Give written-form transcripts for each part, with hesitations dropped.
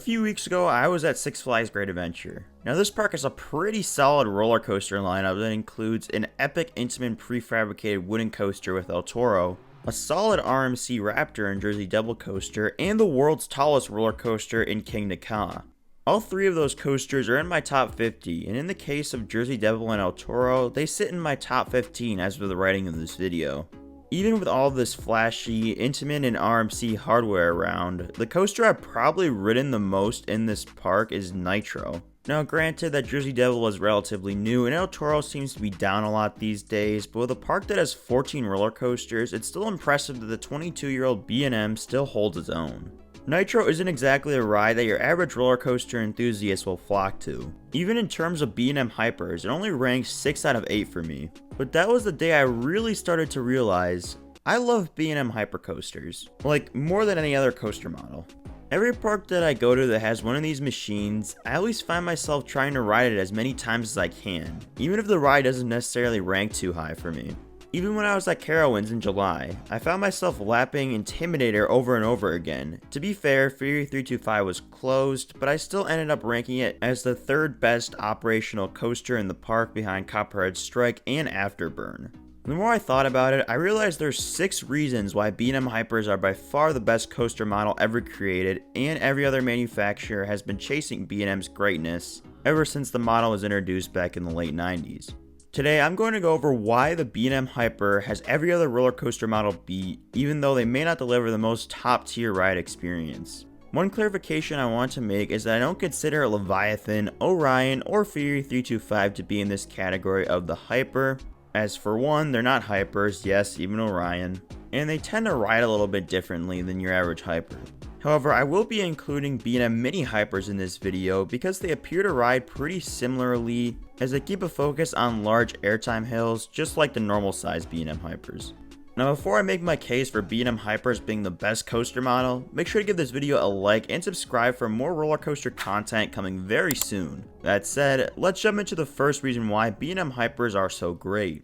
few weeks ago, I was at Six Flags Great Adventure. Now this park has a pretty solid roller coaster lineup that includes an epic Intamin prefabricated wooden coaster with El Toro, a solid RMC Raptor and Jersey Devil coaster, and the world's tallest roller coaster in King Ka. All three of those coasters are in my top 50, and in the case of Jersey Devil and El Toro, they sit in my top 15 as of the writing of this video. Even with all this flashy, Intamin and RMC hardware around, the coaster I've probably ridden the most in this park is Nitro. Now granted that Jersey Devil is relatively new and El Toro seems to be down a lot these days, but with a park that has 14 roller coasters, it's still impressive that the 22-year-old B&M still holds its own. Nitro isn't exactly a ride that your average roller coaster enthusiast will flock to. Even in terms of B&M hypers, it only ranks 6 out of 8 for me. But that was the day I really started to realize I love B&M hypercoasters, like more than any other coaster model. Every park that I go to that has one of these machines, I always find myself trying to ride it as many times as I can, even if the ride doesn't necessarily rank too high for me. Even when I was at Carowinds in July, I found myself lapping Intimidator over and over again. To be fair, Fury 325 was closed, but I still ended up ranking it as the third best operational coaster in the park behind Copperhead Strike and Afterburn. The more I thought about it, I realized there's 6 reasons why B&M Hypers are by far the best coaster model ever created, and every other manufacturer has been chasing B&M's greatness ever since the model was introduced back in the late 90s. Today, I'm going to go over why the B&M Hyper has every other roller coaster model beat, even though they may not deliver the most top-tier ride experience. One clarification I want to make is that I don't consider Leviathan, Orion, or Fury 325 to be in this category of the Hyper, as for one, they're not Hypers, yes, even Orion, and they tend to ride a little bit differently than your average Hyper. However, I will be including B&M Mini Hypers in this video because they appear to ride pretty similarly as they keep a focus on large airtime hills just like the normal size B&M Hypers. Now before I make my case for B&M Hypers being the best coaster model, make sure to give this video a like and subscribe for more roller coaster content coming very soon. That said, let's jump into the first reason why B&M Hypers are so great.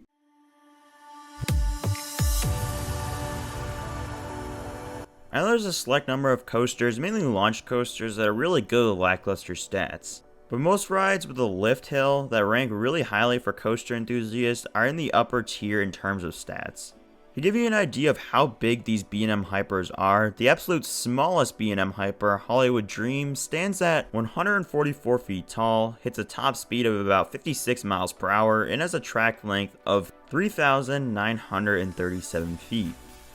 I know there's a select number of coasters, mainly launch coasters, that are really good with lackluster stats. But most rides with a lift hill that rank really highly for coaster enthusiasts are in the upper tier in terms of stats. To give you an idea of how big these B&M Hypers are, the absolute smallest B&M Hyper, Hollywood Dream, stands at 144 feet tall, hits a top speed of about 56 miles per hour, and has a track length of 3,937 feet.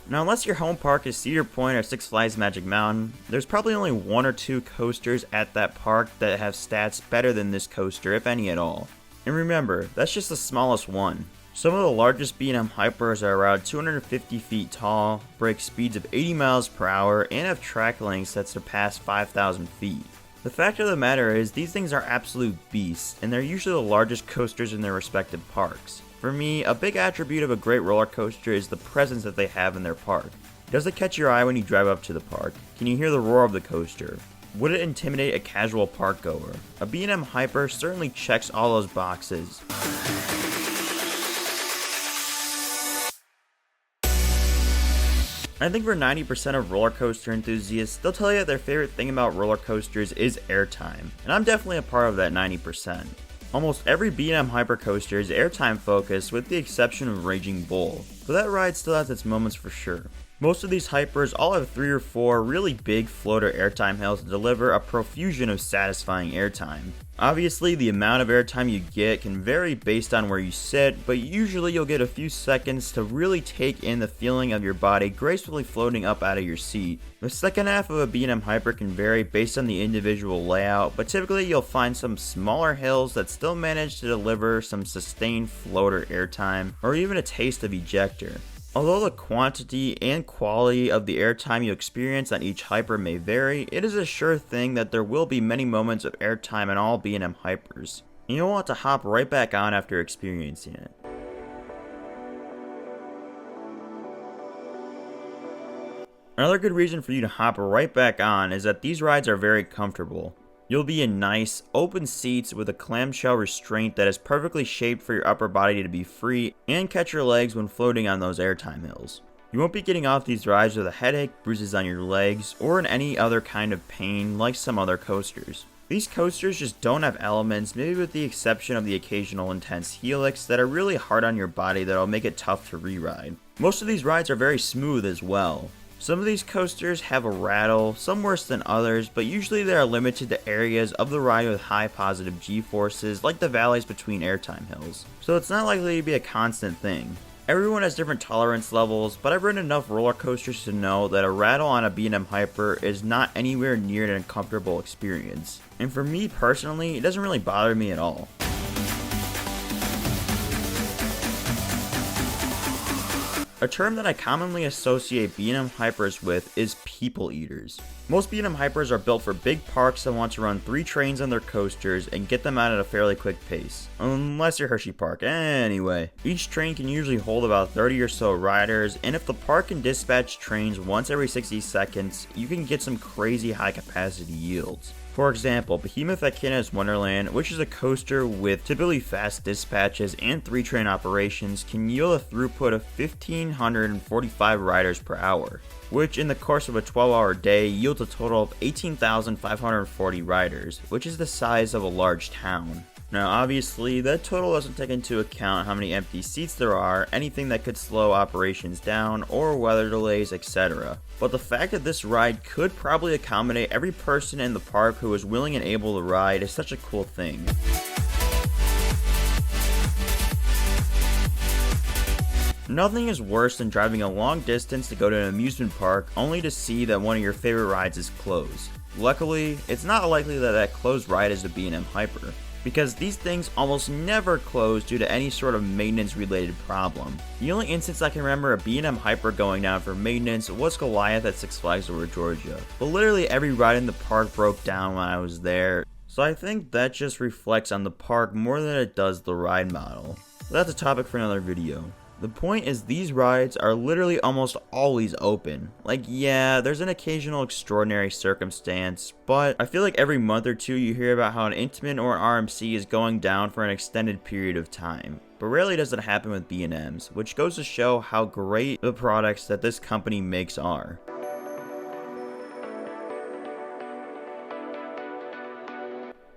Now unless your home park is Cedar Point or Six Flags Magic Mountain, there's probably only 1 or 2 coasters at that park that have stats better than this coaster, if any at all. And remember, that's just the smallest one. Some of the largest B&M Hypers are around 250 feet tall, break speeds of 80 miles per hour, and have track lengths that surpass 5,000 feet. The fact of the matter is, these things are absolute beasts, and they're usually the largest coasters in their respective parks. For me, a big attribute of a great roller coaster is the presence that they have in their park. Does it catch your eye when you drive up to the park? Can you hear the roar of the coaster? Would it intimidate a casual park goer? A B&M Hyper certainly checks all those boxes. I think for 90% of roller coaster enthusiasts, they'll tell you that their favorite thing about roller coasters is airtime, and I'm definitely a part of that 90%. Almost every B&M Hypercoaster is airtime focused with the exception of Raging Bull, but that ride still has its moments for sure. Most of these hypers all have 3 or 4 really big floater airtime hills that deliver a profusion of satisfying airtime. Obviously, the amount of airtime you get can vary based on where you sit, but usually you'll get a few seconds to really take in the feeling of your body gracefully floating up out of your seat. The second half of a B&M Hyper can vary based on the individual layout, but typically you'll find some smaller hills that still manage to deliver some sustained floater airtime, or even a taste of ejector. Although the quantity and quality of the airtime you experience on each hyper may vary, it is a sure thing that there will be many moments of airtime on all B&M hypers, and you'll want to hop right back on after experiencing it. Another good reason for you to hop right back on is that these rides are very comfortable. You'll be in nice, open seats with a clamshell restraint that is perfectly shaped for your upper body to be free and catch your legs when floating on those airtime hills. You won't be getting off these rides with a headache, bruises on your legs, or in any other kind of pain like some other coasters. These coasters just don't have elements, maybe with the exception of the occasional intense helix, that are really hard on your body that'll make it tough to re-ride. Most of these rides are very smooth as well. Some of these coasters have a rattle, some worse than others, but usually they are limited to areas of the ride with high positive G-forces, like the valleys between airtime hills. So it's not likely to be a constant thing. Everyone has different tolerance levels, but I've ridden enough roller coasters to know that a rattle on a B&M Hyper is not anywhere near an uncomfortable experience. And for me personally, it doesn't really bother me at all. A term that I commonly associate B&M Hypers with is people eaters. Most B&M Hypers are built for big parks that want to run 3 trains on their coasters and get them out at a fairly quick pace. Unless you're Hershey Park. Anyway, each train can usually hold about 30 or so riders, and if the park can dispatch trains once every 60 seconds, you can get some crazy high capacity yields. For example, Behemoth at Kina's Wonderland, which is a coaster with typically fast dispatches and 3 train operations, can yield a throughput of 1,545 riders per hour, which in the course of a 12-hour day yields a total of 18,540 riders, which is the size of a large town. Now obviously, that total doesn't take into account how many empty seats there are, anything that could slow operations down, or weather delays, etc. But the fact that this ride could probably accommodate every person in the park who is willing and able to ride is such a cool thing. Nothing is worse than driving a long distance to go to an amusement park only to see that one of your favorite rides is closed. Luckily, it's not likely that that closed ride is a B&M Hyper, because these things almost never close due to any sort of maintenance related problem. The only instance I can remember a B&M Hyper going down for maintenance was Goliath at Six Flags Over Georgia, but literally every ride in the park broke down when I was there, so I think that just reflects on the park more than it does the ride model. But that's a topic for another video. The point is, these rides are literally almost always open. Like, yeah, there's an occasional extraordinary circumstance, but I feel like every month or two you hear about how an Intamin or an RMC is going down for an extended period of time. But rarely does it happen with B&Ms, which goes to show how great the products that this company makes are.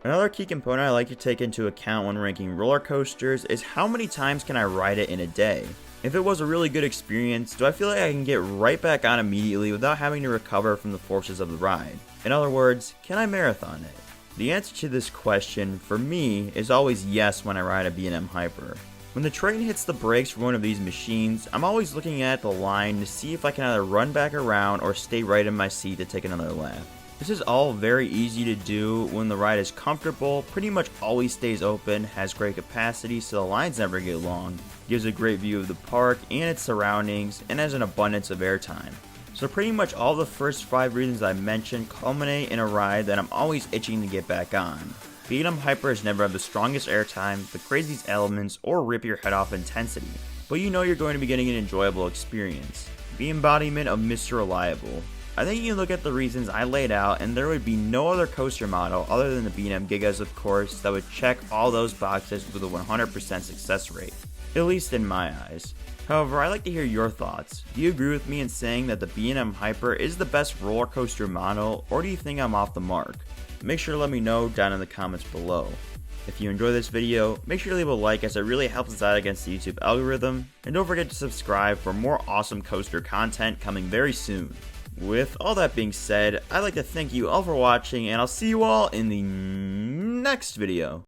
Another key component I like to take into account when ranking roller coasters is how many times can I ride it in a day. If it was a really good experience, do I feel like I can get right back on immediately without having to recover from the forces of the ride? In other words, can I marathon it? The answer to this question, for me, is always yes when I ride a B&M Hyper. When the train hits the brakes for one of these machines, I'm always looking at the line to see if I can either run back around or stay right in my seat to take another lap. This is all very easy to do when the ride is comfortable, pretty much always stays open, has great capacity so the lines never get long, gives a great view of the park and its surroundings, and has an abundance of airtime. So pretty much all the first 5 reasons I mentioned culminate in a ride that I'm always itching to get back on. B&M Hypers never have the strongest airtime, the craziest elements, or rip your head off intensity, but you know you're going to be getting an enjoyable experience. The embodiment of Mr. Reliable. I think you can look at the reasons I laid out and there would be no other coaster model other than the B&M Gigas of course that would check all those boxes with a 100% success rate, at least in my eyes. However, I'd like to hear your thoughts. Do you agree with me in saying that the B&M Hyper is the best roller coaster model, or do you think I'm off the mark? Make sure to let me know down in the comments below. If you enjoyed this video, make sure to leave a like as it really helps us out against the YouTube algorithm, and don't forget to subscribe for more awesome coaster content coming very soon. With all that being said, I'd like to thank you all for watching, and I'll see you all in the next video.